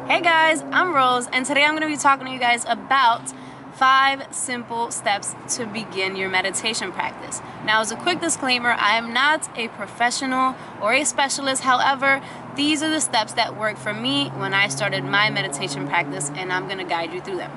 Hey guys, I'm Rose, and today I'm going to be talking to you guys about 5 simple steps to begin your meditation practice. Now, as a quick disclaimer, I am not a professional or a specialist. However, these are the steps that worked for me when I started my meditation practice, and I'm going to guide you through them.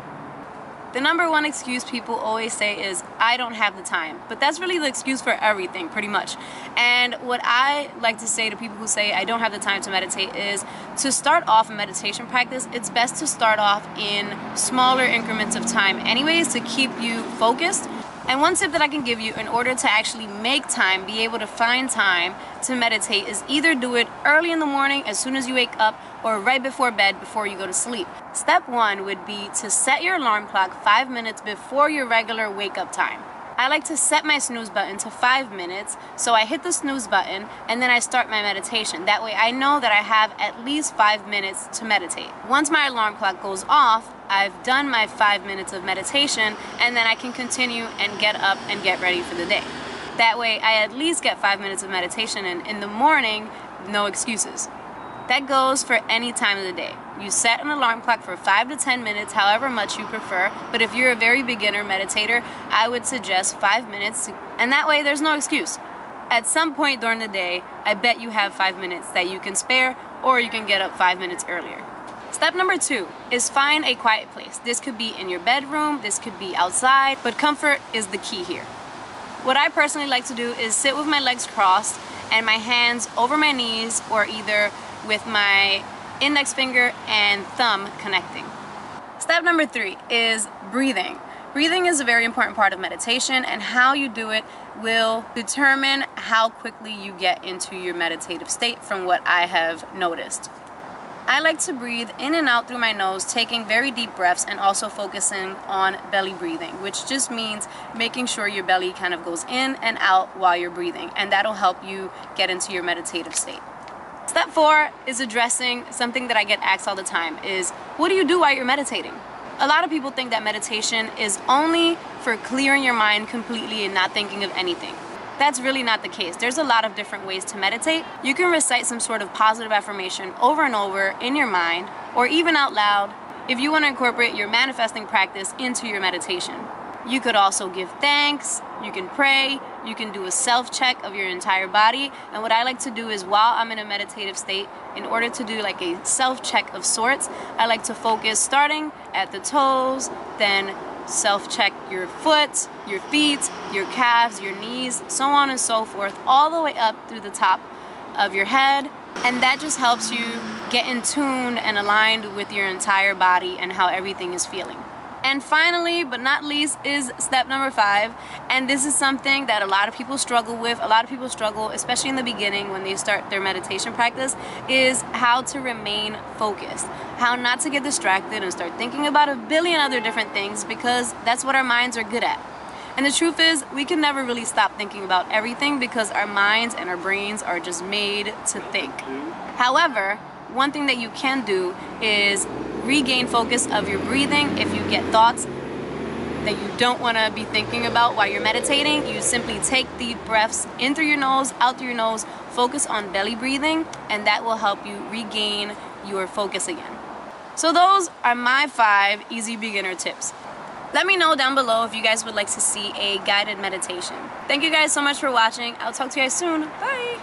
The number one excuse people always say is, I don't have the time. But that's really the excuse for everything, pretty much. And what I like to say to people who say, I don't have the time to meditate, is to start off a meditation practice, it's best to start off in smaller increments of time anyways to keep you focused. And one tip that I can give you in order to actually make time, be able to find time to meditate, is either do it early in the morning as soon as you wake up or right before bed before you go to sleep. Step 1 would be to set your alarm clock 5 minutes before your regular wake up time. I like to set my snooze button to 5 minutes, so I hit the snooze button and then I start my meditation. That way I know that I have at least 5 minutes to meditate. Once my alarm clock goes off, I've done my 5 minutes of meditation, and then I can continue and get up and get ready for the day. That way I at least get 5 minutes of meditation, and in the morning, no excuses. That goes for any time of the day. You set an alarm clock for 5 to 10 minutes, however much you prefer, but if you're a very beginner meditator, I would suggest 5 minutes, and that way there's no excuse. At some point during the day, I bet you have 5 minutes that you can spare, or you can get up 5 minutes earlier. Step number 2 is find a quiet place. This could be in your bedroom, this could be outside, but comfort is the key here. What I personally like to do is sit with my legs crossed and my hands over my knees, or either with my index finger and thumb connecting. Step number 3 is breathing. Breathing is a very important part of meditation, and how you do it will determine how quickly you get into your meditative state, from what I have noticed. I like to breathe in and out through my nose, taking very deep breaths and also focusing on belly breathing, which just means making sure your belly kind of goes in and out while you're breathing, and that'll help you get into your meditative state. Step 4 is addressing something that I get asked all the time, is what do you do while you're meditating? A lot of people think that meditation is only for clearing your mind completely and not thinking of anything. That's really not the case. There's a lot of different ways to meditate. You can recite some sort of positive affirmation over and over in your mind, or even out loud, if you want to incorporate your manifesting practice into your meditation. You could also give thanks, you can pray, you can do a self-check of your entire body. And what I like to do is, while I'm in a meditative state, in order to do like a self-check of sorts, I like to focus starting at the toes, then self-check your foot, your feet, your calves, your knees, so on and so forth, all the way up through the top of your head. And that just helps you get in tune and aligned with your entire body and how everything is feeling. And finally, but not least, is step number 5, and this is something that a lot of people struggle with. A lot of people struggle, especially in the beginning when they start their meditation practice, is how to remain focused, how not to get distracted and start thinking about a billion other different things, because that's what our minds are good at. And the truth is, we can never really stop thinking about everything, because our minds and our brains are just made to think. However, one thing that you can do is regain focus of your breathing. If you get thoughts that you don't want to be thinking about while you're meditating, you simply take deep breaths in through your nose, out through your nose, focus on belly breathing, and that will help you regain your focus again. So those are my 5 easy beginner tips. Let me know down below if you guys would like to see a guided meditation. Thank you guys so much for watching. I'll talk to you guys soon. Bye!